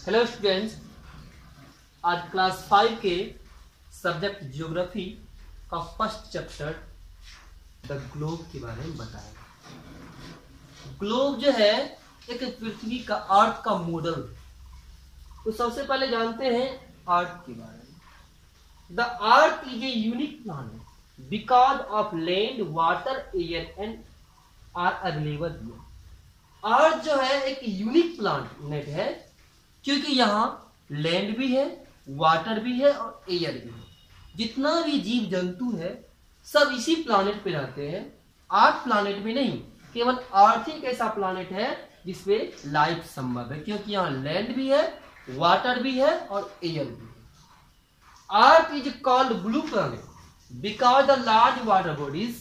Hello students, आज class 5 के subject geography का फर्स्ट चैप्टर द ग्लोब के बारे में बताएंगे। ग्लोब जो है एक पृथ्वी का अर्थ का मॉडल। तो सबसे पहले जानते हैं अर्थ के बारे में। The earth is a unique planet because of land, water, air and are available here. Earth जो है एक यूनिक प्लैनेट है क्योंकि यहाँ लैंड भी है, वाटर भी है और एयर भी है। जितना भी जीव जंतु है सब इसी प्लैनेट पे रहते हैं। अर्थ प्लैनेट में नहीं, केवल अर्थ ही एक ऐसा प्लैनेट है जिसपे लाइफ संभव है क्योंकि यहाँ लैंड भी है, वाटर भी है और एयर भी है। Earth is called blue planet because the large water bodies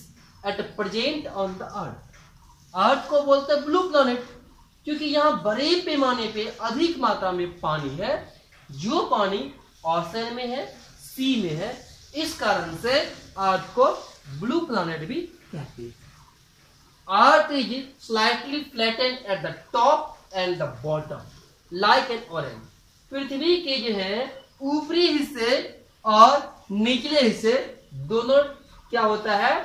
at present on the earth. Earth को बोलते हैं ब्लू प्लैनेट क्योंकि यहाँ बड़े पैमाने पे अधिक मात्रा में पानी है, जो पानी ओशन में है, सी में है। इस कारण से अर्थ को ब्लू प्लैनेट भी कहते हैं। Earth is slightly flattened at the top and the bottom like an orange. पृथ्वी के जो है ऊपरी हिस्से और निचले हिस्से दोनों क्या होता है,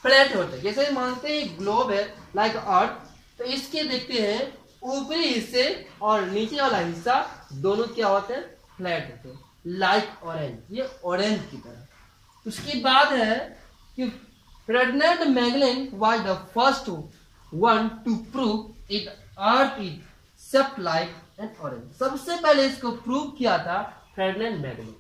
फ्लैट होता है। जैसे मानते हैं ग्लोब है लाइक अर्थ, तो इसके देखते हैं ऊपरी हिस्से और नीचे वाला हिस्सा दोनों क्या होते हैं, फ्लैट होते हैं लाइक ऑरेंज, ये ऑरेंज की तरह। उसके बाद है कि Frederick Magellan was the first one to prove it earth is shaped like an orange. सबसे पहले इसको प्रूव किया था फ्रेडरिक मैगेलन।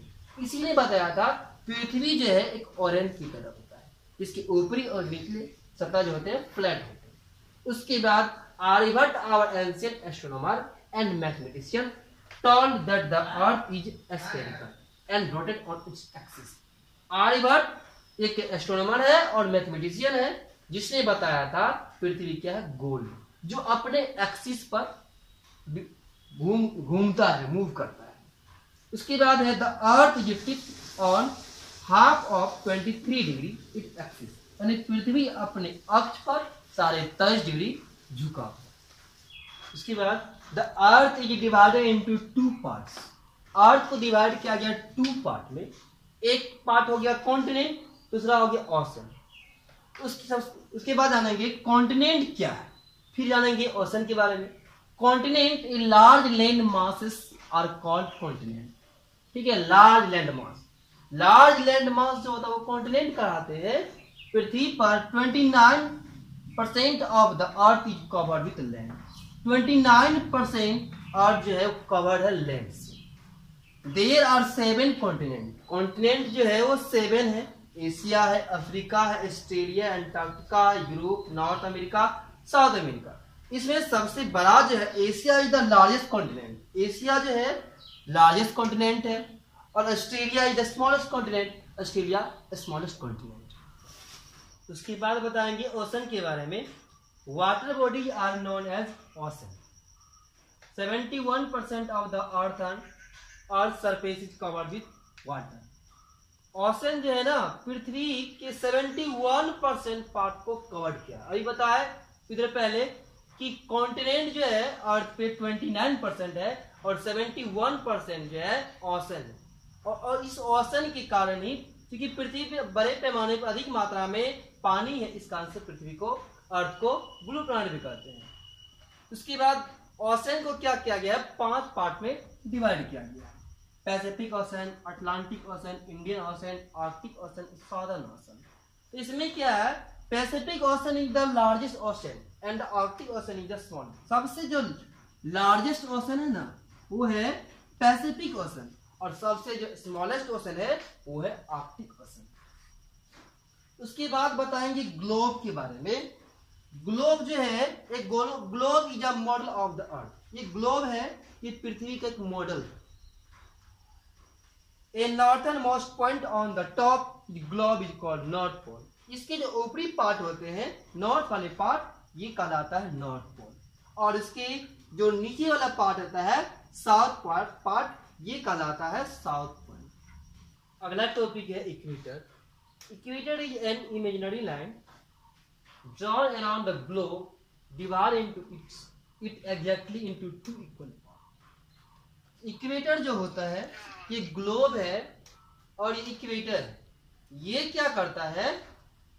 इसीलिए बताया था पृथ्वी जो है एक ऑरेंज की तरह होता है जिसके ऊपरी और निचले सतह जो होते हैं फ्लैट होते हैं। उसके बाद Aryabhata, our ancient astronomer and mathematician, told that the earth is spherical and rotate on its axis। Aryabhata एक एस्ट्रोनॉमर है और मैथमेटिशियन है जिसने बताया था पृथ्वी क्या है, गोल, जो अपने एक्सिस पर घूमता है, मूव करता है। उसके बाद है the earth is fixed on half of 23 degree it axis, यानी पृथ्वी अपने अक्ष पर 23.5 डिग्री झुका हुआ। उसके बाद the earth is divided into 2 parts. Earth को डिवाइड किया गया 2 पार्ट में। एक पार्ट हो गया कॉन्टिनेंट, दूसरा हो गया ओशन। उसके बाद जानेंगे कॉन्टिनेंट क्या है, फिर जानेंगे ओशन के बारे में। Continent in large land masses are called continent. ठीक है, large land mass, large land mass जो होता है वो कॉन्टिनेंट कहलाते हैं। पृथ्वी पर 29% of the earth is covered with land. 29% अर्थ जो है कवर्ड है लैंड से। There are 7 continent. कॉन्टिनेंट जो है वो 7 है। एशिया है, अफ्रीका है, Australia, Antarctica, Europe, North America, South America. इसमें सबसे बड़ा जो है Asia is the largest continent. Asia जो है लार्जेस्ट कॉन्टिनेंट है और Australia is the smallest continent. Australia smallest continent. उसके बाद बताएंगे ओशन के बारे में। Water bodies are known as ocean. 71% of the earth surface is covered with water. Ocean जो है ना पृथ्वी के 71% पार्ट को कवर्ड किया। अभी बताया इधर पहले कि कॉन्टिनेंट जो है अर्थ पे 29% है और 71% जो है ओशन है। और इस ओशन के कारण ही, क्योंकि पृथ्वी पे बड़े पैमाने पर अधिक मात्रा में पानी है, इस कारण से पृथ्वी को, अर्थ को ब्लू प्लैनेट भी कहते हैं। उसके बाद ओशन को क्या किया गया, 5 पार्ट में डिवाइड किया गया। Pacific ocean, Atlantic ocean, Indian ocean, Arctic ocean, southern ocean. इसमें क्या है, Pacific ocean is the largest ocean and Arctic ocean is the small. सबसे जो लार्जेस्ट ओशन है ना वो है पैसिफिक ओशन और सबसे जो स्मॉलेस्ट ओशन है वो है आर्कटिक ओशन। उसके बाद बताएंगे ग्लोब के बारे में। ग्लोब जो है एक globe is a model of the earth. ये ग्लोब है, ये पृथ्वी का एक मॉडल है। A northern most point on the top globe is called north pole. इसके जो ऊपरी पार्ट होते हैं, नॉर्थ वाले पार्ट, ये कहलाता है नॉर्थ पोल। और इसके जो नीचे वाला पार्ट होता है साउथ पार्ट, ये कहलाता है साउथ पोल। अगला टॉपिक है equator. Equator is an imaginary line drawn around the globe, divided into it exactly into 2 equal parts। Equator जो होता है ये ग्लोब है और ये इक्वेटर ये क्या करता है,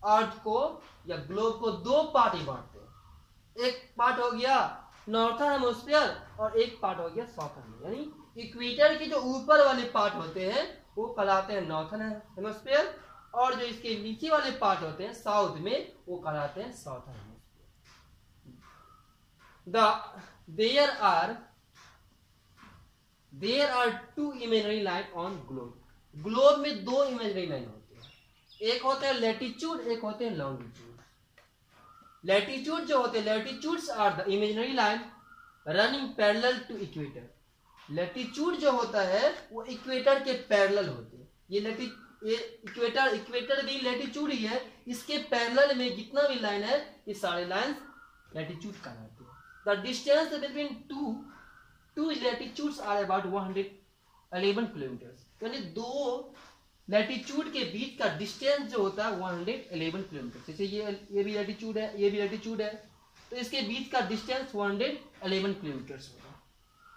अर्थ को या ग्लोब को दो पार्ट में बांटते हैं। एक पार्ट हो गया नॉर्थर्न हेमिस्फीयर और एक पार्ट हो गया साउथर्न। यानी इक्वेटर के जो ऊपर वाले पार्ट होते हैं वो कहलाते हैं नॉर्थर्न हेमिस्फीयर, और जो इसके नीचे वाले पार्ट होते हैं साउथ में वो कहलाते हैं southern hemisphere. There are two imaginary line on globe. Globe में दो इमेजिनरी लाइन होते हैं, एक होते हैं लैटिट्यूड, एक होते हैं लॉन्गिट्यूड। लैटिट्यूड जो होते हैं, latitudes are the imaginary line running parallel to equator. Latitude जो होता है वो इक्वेटर के पैरेलल होते हैं। ये इक्वेटर भी लैटिट्यूड ही है, इसके पैरेलल में जितना भी लाइन है ये सारे लाइंस लैटिट्यूड कहलाते हैं। The distance between two latitudes are about 111 kilometre. यानी दो लैटिट्यूड के बीच का डिस्टेंस जो होता है 111 किलोमीटर। जैसे ये भी लैटिट्यूड है, ये भी लैटिट्यूड है, तो इसके बीच का डिस्टेंस 111 किलोमीटर होगा।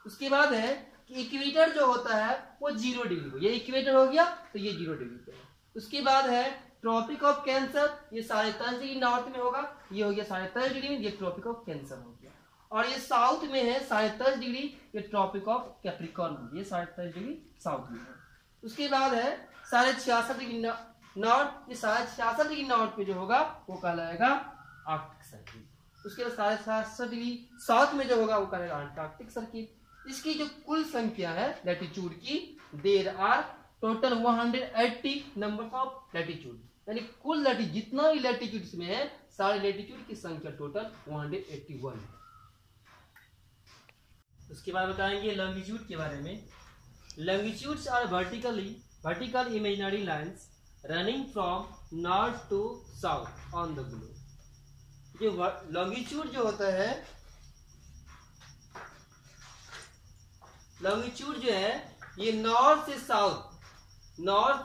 उसके बाद है कि इक्वेटर जो होता है वो 0 डिग्री को, ये इक्वेटर हो गया तो ये 0 डिग्री पे है। उसके बाद है ट्रॉपिक ऑफ कैंसर, ये 13.5 डिग्री नॉर्थ में होगा, ये हो गया 13.5 डिग्री में, ये ट्रॉपिक ऑफ कैंसर हो गया। और ये साउथ में है 13.5 डिग्री, ये ट्रॉपिक ऑफ कैप्रिकॉर्न, ये 13.5 डिग्री साउथ में है। उसके बाद है 66.5 डिग्री नॉर्थ, ये 66.5 डिग्री नॉर्थ पे जो होगा वो कहलाएगा आर्कटिक सर्किल। उसके बाद 66.5 डिग्री साउथ में जो होगा वो कहलाएगा अंटार्कटिक सर्किल। इसकी जो कुल संख्या है लैटिट्यूड की, there are total 180 number of latitude. यानी कुल लैटिट्यूड जितना भी लैटिट्यूड्स में है सारे लैटिट्यूड की संख्या टोटल 181 है। उसके बाद बताएंगे लॉन्गिट्यूड के बारे में। Longitudes are vertical imaginary lines running from north to south on the globe. ये लॉन्गिट्यूड जो होता है, लॉन्गिट्यूड जो है ये नॉर्थ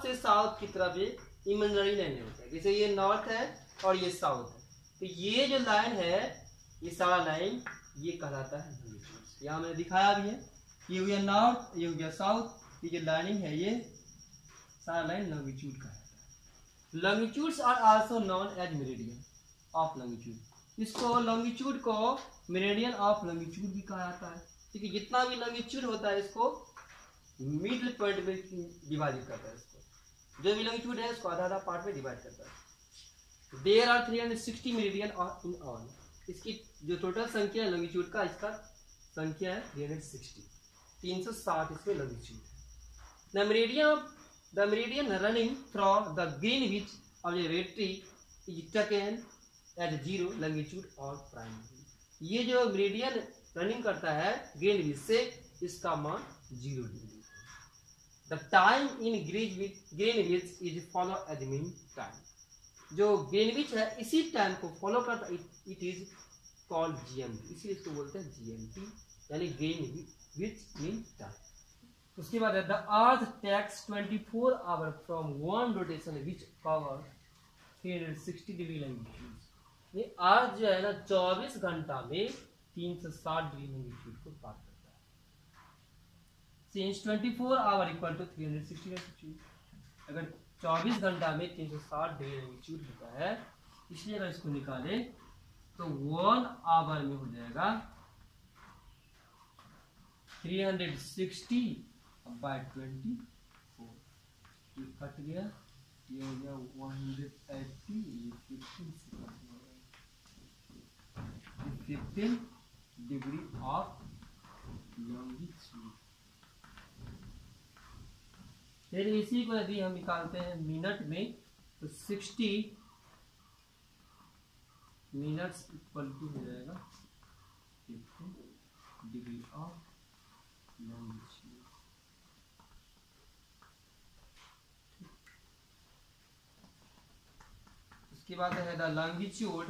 से साउथ की तरफ ये इमेजिनरी लाइन होता है। जैसे ये नॉर्थ है और ये साउथ है, तो ये जो लाइन है ये सारा लाइन ये कहलाता है लॉन्गिट्यूड। यहाँ मैंने दिखाया भी है, ये हो गया नॉर्थ, ये हो गया साउथ, ये जो लाइनिंग है ये सारा लाइन लॉन्गिट्यूड कहलाता है। Longitudes are also known as meridian of longitude. इसको लॉन्गिट्यूड को मेरिडियन ऑफ लॉन्गिट्यूड भी कहा जाता है, क्योंकि जितना भी लॉन्गिट्यूड होता है इसको मिडिल पॉइंट में डिवाइड करता है। इसको जो भी लॉन्गिट्यूड है इसको आधा आधा पार्ट में डिवाइड करता है। There are 360 meridian in all. इसकी जो टोटल संख्या है लॉन्गिट्यूड का, इसका संख्या है 360, 360 इसमें लॉन्गिट्यूड है। The meridian running from the Greenwich और ये red tree is taken at 0 longitude और प्राइम। ये जो मेरिडियन रनिंग करता है ग्रीनविच से, इसका मान 0 डिग्री। The time in Greenwich is follow as mean time. जो ग्रीनविच है इसी टाइम को फॉलो करता है, इट इज कॉल्ड जीएमटी, इसीलिए इसको बोलते हैं जीएमटी, यानी ग्रीनविच मीन टाइम। उसके बाद है the earth takes 24 hour from one rotation which cover 360 degree longitude. ये अर्थ जो है ना 24 घंटा में 360 डिग्री लॉन्गिट्यूड को पार करता है। Since 24 hour equal to 360 longitude, अगर 24 घंटा में 360 डिग्री लॉन्गिट्यूड होता है, इसलिए अगर इसको निकाले तो 1 आवर में हो जाएगा 360 बाय 24, ये कट गया, ये हो गया 180, ये 15 डिग्री ऑफ लॉन्गिट्यूड। फिर इसी को यदि हम निकालते हैं मिनट में तो 60 मिनट्स इक्वल टू हो जाएगा 15 डिग्री ऑफ लॉन्गिट्यूड। उसके बाद है the longitude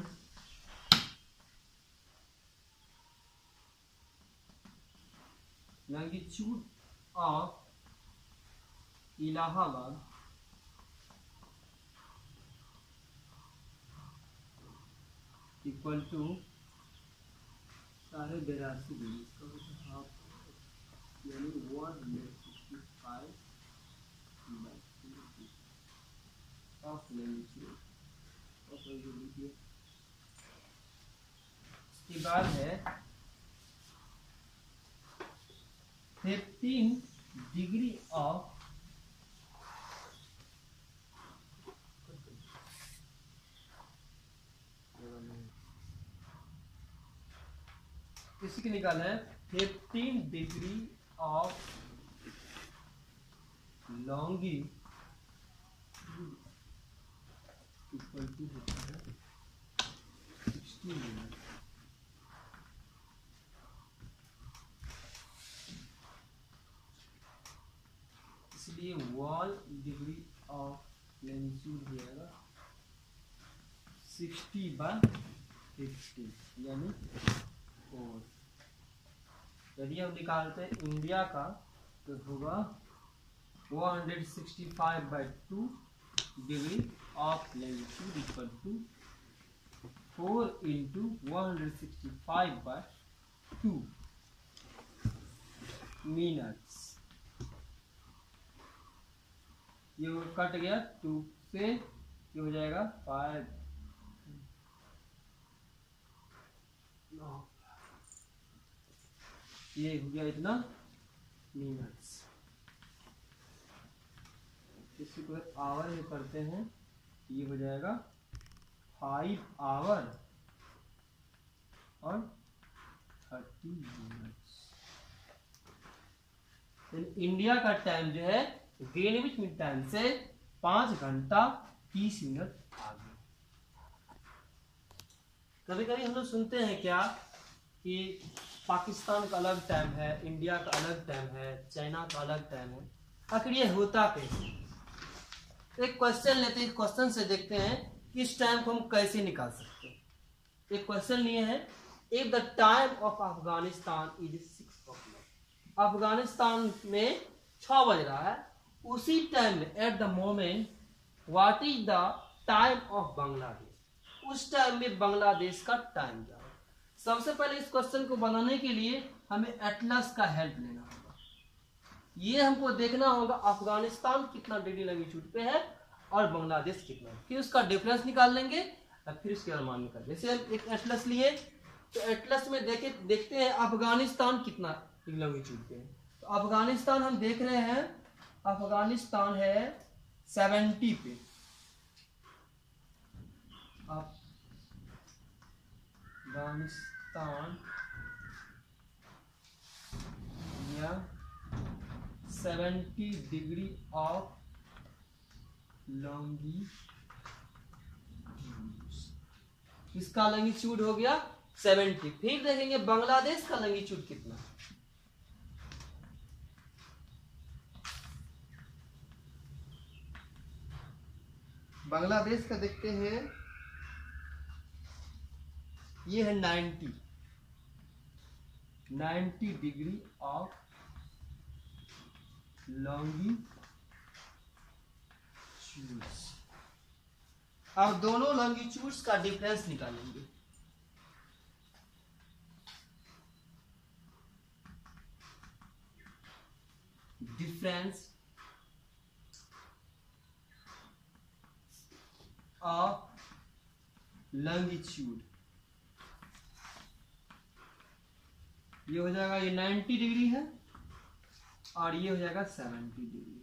of Allahabad equal to 82.5 degree. यानी 165 ऑफ लैंगिट्यूड। उसके बाद है 15 डिग्री ऑफ किसी की निकाला है 15 degree of longitude equal to होता है 60 मिनट। इसलिए 1 डिग्री ऑफ लैंगिट्यूड हो जाएगा 60/50 यानी 4। यदि हम निकालते हैं इंडिया का तो होगा 165/2 degree of longitude equal to 4 into 165/2 minutes. ये कट गया 2 से, ये हो जाएगा 5 ये हो गया इतना मिनट्स। इसी को आवर में करते हैं, ये हो जाएगा 5 आवर और 30 मिनट्स। इंडिया का टाइम जो है ग्रीनविच मीन टाइम से 5 घंटा 30 मिनट आगे। कभी कभी हम लोग सुनते हैं क्या कि पाकिस्तान का अलग टाइम है, इंडिया का अलग टाइम है, चाइना का अलग टाइम है। आखिर ये होता कैसे? एक क्वेश्चन लेते हैं, क्वेश्चन से देखते हैं कि इस टाइम को हम कैसे निकाल सकते हैं। एक क्वेश्चन लिए है, if the time of Afghanistan is 6 o'clock। Afghanistan में 6 बज रहा है, उसी टाइम में at the moment what is the time of Bangladesh, उस टाइम में बांग्लादेश का टाइम क्या है। सबसे पहले इस क्वेश्चन को बनाने के लिए हमें एटलस का हेल्प लेना होगा। ये हमको देखना होगा अफगानिस्तान कितना डिग्री लैंगिट्यूड पे है और बांग्लादेश कितना, फिर उसका डिफरेंस निकाल लेंगे और फिर उसके अनुमान निकाल। जैसे हम एक एटलस लिए तो एटलस में देखते हैं अफगानिस्तान कितना डिग्री लैंगिट्यूड पे है। तो अफगानिस्तान हम देख रहे हैं, अफगानिस्तान है 70 पे। अफगानिस्तान या 70 डिग्री ऑफ लॉन्गिट्यूड, इसका लैंगिट्यूड हो गया 70। फिर देखेंगे बांग्लादेश का लैंगिट्यूड कितना। बांग्लादेश का देखते हैं, ये है 90 डिग्री ऑफ लॉन्गिट्यूड्स। अब दोनों लॉन्गिट्यूड्स का डिफरेंस निकालेंगे। डिफरेंस ऑफ लॉन्गिट्यूड, ये हो जाएगा, ये 90 डिग्री है और ये हो जाएगा 70 डिग्री।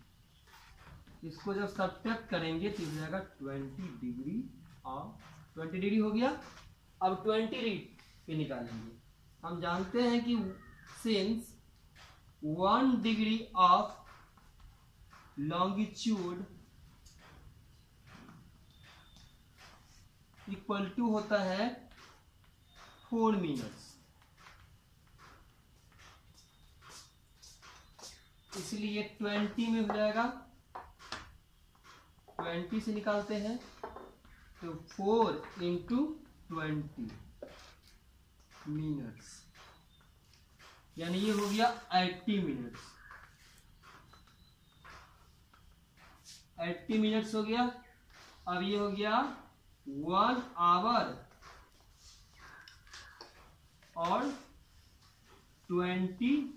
इसको जब सब्ट्रैक्ट करेंगे तो हो जाएगा 20 डिग्री और 20 डिग्री हो गया। अब 20 डिग्री पे निकालेंगे। हम जानते हैं कि since 1 degree of longitude equal to होता है 4 मिनट्स, इसलिए 20 में हो जाएगा, 20 से निकालते हैं तो 4 इंटू 20 मिनट्स, यानी ये हो गया 80 मिनट्स। 80 मिनट्स हो गया। अब ये हो गया 1 आवर और 20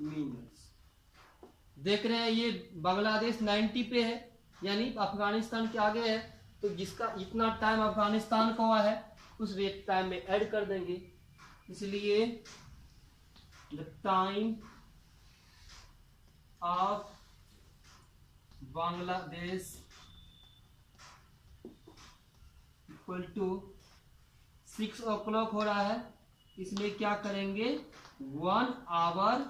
मिनट्स। देख रहे हैं ये बांग्लादेश 90 पे है, यानी अफगानिस्तान के आगे है, तो जिसका इतना टाइम अफगानिस्तान का हुआ है उस रेट टाइम में ऐड कर देंगे, इसलिए the time of Bangladesh equal to 6 o'clock हो रहा है, इसमें क्या करेंगे 1 आवर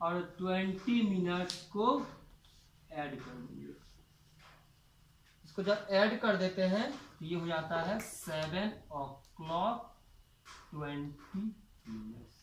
और 20 मिनट्स को ऐड कर देंगे। इसको जब ऐड कर देते हैं तो ये हो जाता है 7 o'clock 20 मिनट्स।